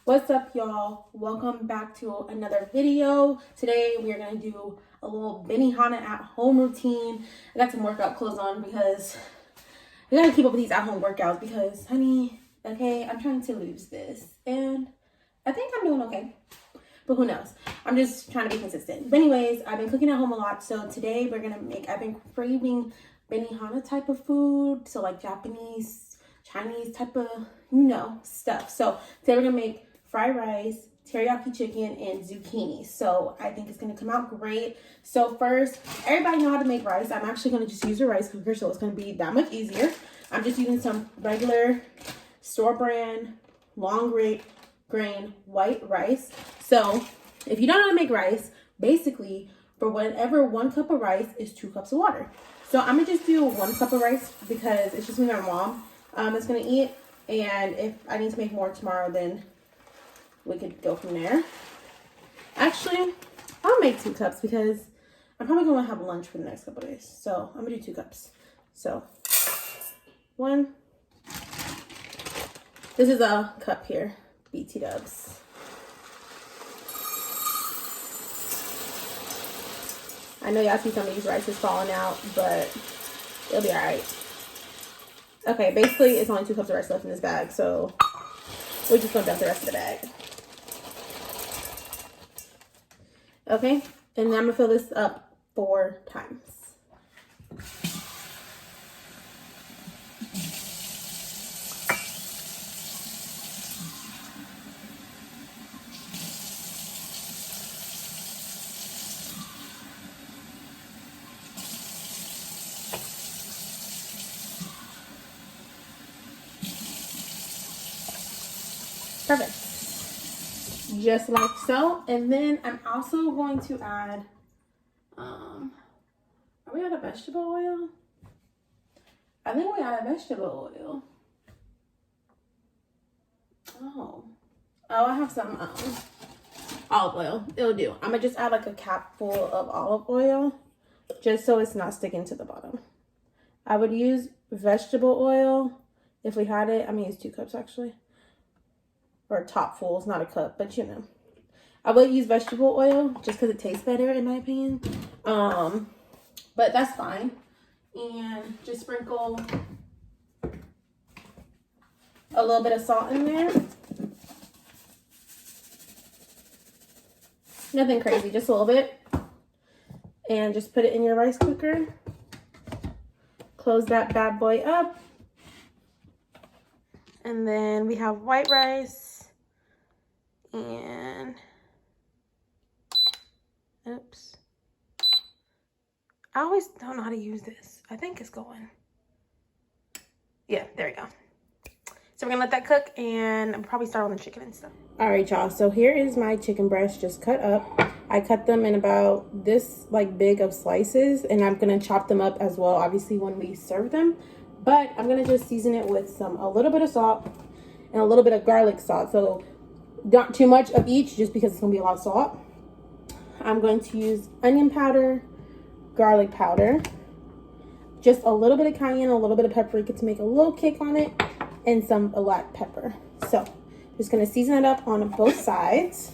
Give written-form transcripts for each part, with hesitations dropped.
What's up, y'all? Welcome back to another video. Today we are going to do a little Benihana at home routine. I got some workout clothes on because we got to keep up with these at home workouts because, honey, okay, I'm trying to lose this and I think I'm doing okay, but who knows? I'm just trying to be consistent. But anyways, I've been cooking at home a lot, so today we're going to I've been craving Benihana type of food, so like Japanese, Chinese type of, stuff. So today we're going to make fried rice, teriyaki chicken, and zucchini. So I think it's going to come out great. So first, everybody know how to make rice. I'm actually going to just use a rice cooker, so it's going to be that much easier. I'm just using some regular store brand long grain white rice. So if you don't know how to make rice, basically for whatever 1 cup of rice is 2 cups of water. So I'm gonna just do 1 cup of rice because it's just me and my mom that's gonna eat. And if I need to make more tomorrow, then we could go from there. Actually, I'll make 2 cups because I'm probably gonna have lunch for the next couple of days. So I'm gonna do 2 cups. So 1. This is a cup here, BT dubs. I know y'all see some of these rices falling out, but it'll be all right. Okay, basically it's only 2 cups of rice left in this bag, so we're just gonna dump the rest of the bag. Okay, and then I'm gonna fill this up 4 times. Perfect. Just like so. And then I'm also going to add, are we out of vegetable oil? I think we add vegetable oil. Oh, I have some olive oil. It'll do. I'm gonna just add like a cap full of olive oil just so it's not sticking to the bottom. I would use vegetable oil if we had it. I'm gonna use 2 cups actually. Or a top full, it's not a cup, but you know. I would use vegetable oil just because it tastes better in my opinion. But that's fine. And just sprinkle a little bit of salt in there. Nothing crazy, just a little bit. And just put it in your rice cooker. Close that bad boy up. And then we have white rice. And oops, I always don't know how to use this. I think it's going. Yeah, there we go. So we're gonna let that cook and probably start on the chicken and stuff. All right, y'all. So here is my chicken breast just cut up. I cut them in about this like big of slices, and I'm gonna chop them up as well, obviously when we serve them. But I'm gonna just season it with a little bit of salt and a little bit of garlic salt. So not too much of each just because it's gonna be a lot of salt. I'm going to use onion powder, garlic powder, just a little bit of cayenne, a little bit of paprika to make a little kick on it, and some black pepper. So just gonna season it up on both sides.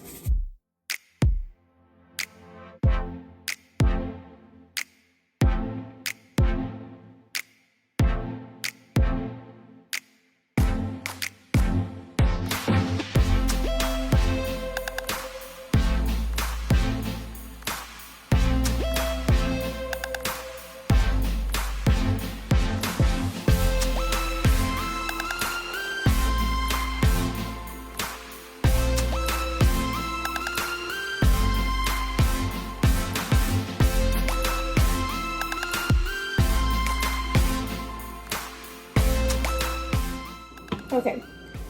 Okay,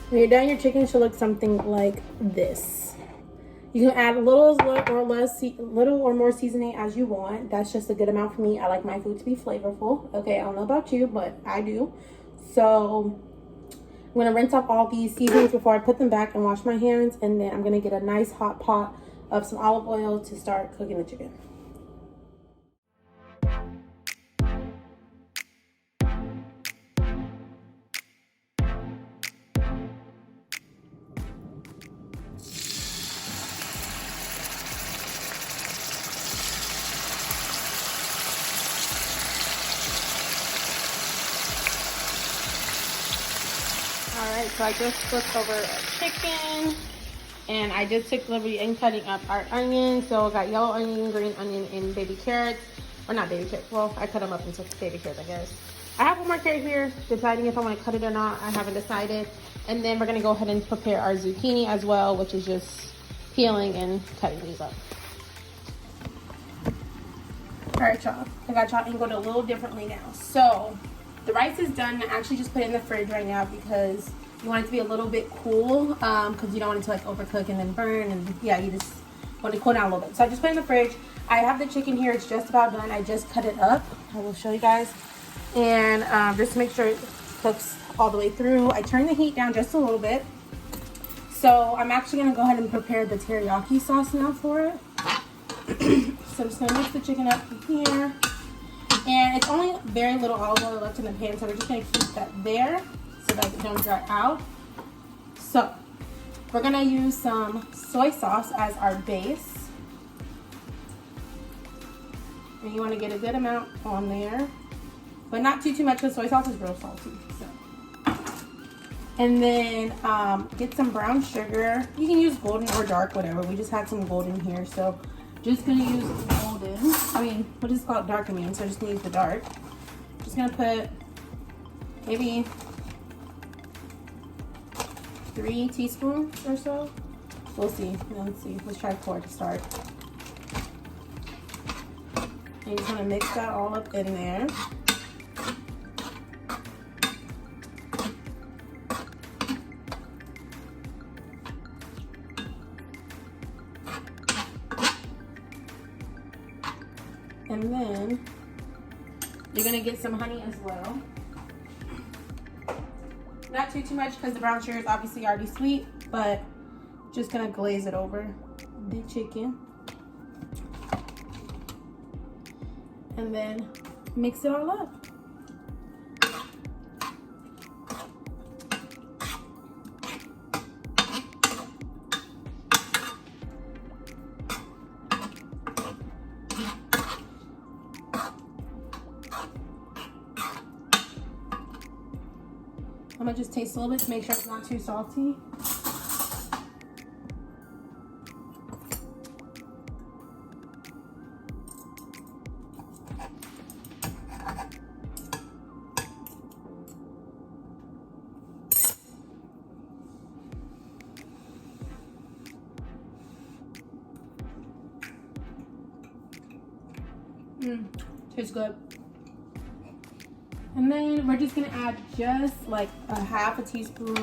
when you're done, your chicken should look something like this. You can add little or more seasoning as you want. That's just a good amount for me. I like my food to be flavorful. Okay, I don't know about you, but I do. So I'm gonna rinse off all these seasonings before I put them back and wash my hands, and then I'm gonna get a nice hot pot of some olive oil to start cooking the chicken. Alright, so I just flipped over a chicken. And I just took liberty in cutting up our onions. So I got yellow onion, green onion, and baby carrots. Or not baby carrots. Well, I cut them up into baby carrots, I guess. I have one more carrot here, deciding if I want to cut it or not. I haven't decided. And then we're going to go ahead and prepare our zucchini as well, which is just peeling and cutting these up. Alright, y'all. I got y'all angled a little differently now. So, the rice is done. I actually just put it in the fridge right now because you want it to be a little bit cool, because you don't want it to like overcook and then burn, and yeah, you just want it to cool down a little bit. So I just put it in the fridge. I have the chicken here. It's just about done. I just cut it up. I will show you guys. And just to make sure it cooks all the way through, I turned the heat down just a little bit. So I'm actually going to go ahead and prepare the teriyaki sauce now for it. So I'm just going to mix the chicken up here. And it's only very little olive oil left in the pan, so we're just going to keep that there so that it don't dry out. So we're going to use some soy sauce as our base. And you want to get a good amount on there. But not too much because soy sauce is real salty. So. And then get some brown sugar. You can use golden or dark, whatever. We just had some golden here, so just gonna use golden. I mean, we'll just call it dark, so just gonna use the dark. Just gonna put maybe 3 teaspoons or so. We'll see. Let's see. Let's try 4 to start. And you just want to mix that all up in there. And then you're going to get some honey as well. Not too much because the brown sugar is obviously already sweet, but just going to glaze it over the chicken. And then mix it all up. I'm gonna just taste a little bit to make sure it's not too salty. Tastes good. And then we're just gonna add just like a half a teaspoon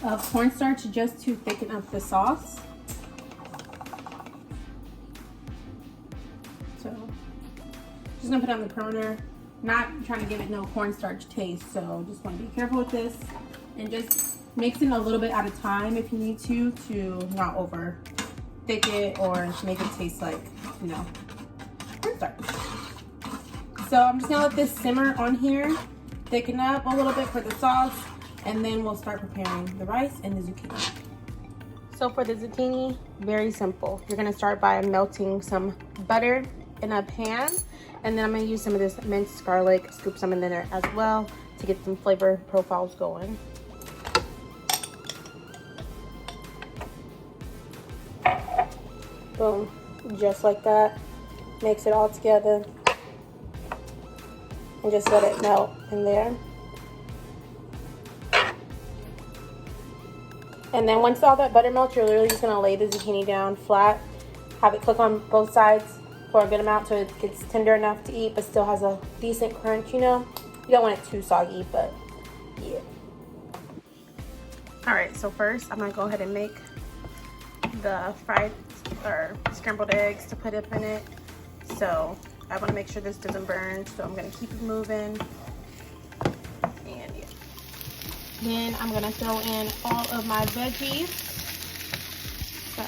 of cornstarch just to thicken up the sauce. So just gonna put it on the perimeter, not trying to give it no cornstarch taste, so just want to be careful with this and just mix it a little bit at a time if you need to not over thick it or make it taste like, you know, cornstarch. So I'm just gonna let this simmer on here, thicken up a little bit for the sauce, and then we'll start preparing the rice and the zucchini. So for the zucchini, very simple. You're gonna start by melting some butter in a pan, and then I'm gonna use some of this minced garlic, scoop some in there as well to get some flavor profiles going. Boom, just like that. Mix it all together. And just let it melt in there. And then once all that butter melts, you're literally just gonna lay the zucchini down flat, have it cook on both sides for a good amount so it gets tender enough to eat but still has a decent crunch, you know. You don't want it too soggy, but yeah. Alright, so first I'm gonna go ahead and make the fried or scrambled eggs to put up in it. So I want to make sure this doesn't burn, so I'm going to keep it moving. And yeah. Then I'm going to throw in all of my veggies. So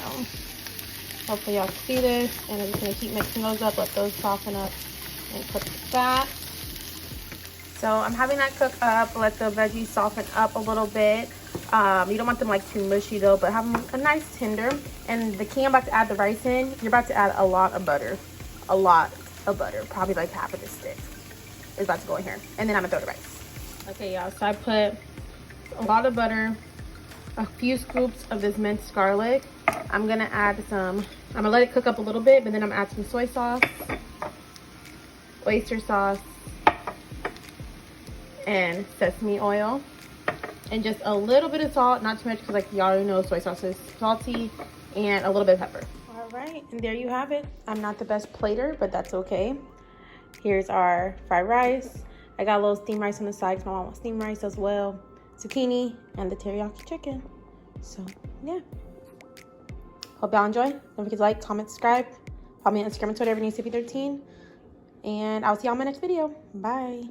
hopefully y'all can see this. And I'm just going to keep mixing those up, let those soften up and cook with that. So I'm having that cook up, let the veggies soften up a little bit. You don't want them like too mushy though, but have them a nice tender. And the key I'm about to add the rice in, you're about to add a lot of butter. A lot of butter, probably like half of this stick is about to go in here, and then I'm gonna throw the rice. Okay y'all, so I put a lot of butter, a few scoops of this minced garlic. I'm gonna add some, I'm gonna let it cook up a little bit, but then I'm gonna add some soy sauce, oyster sauce, and sesame oil, and just a little bit of salt, not too much because like y'all already know soy sauce is salty, and a little bit of pepper. All right, and there you have it. I'm not the best plater, but that's okay. Here's our fried rice. I got a little steamed rice on the side because my mom wants steamed rice as well. Zucchini and the teriyaki chicken. So yeah. Hope y'all enjoy. Don't forget to like, comment, subscribe. Follow me on Instagram and Twitter, CP13. And I'll see y'all in my next video. Bye.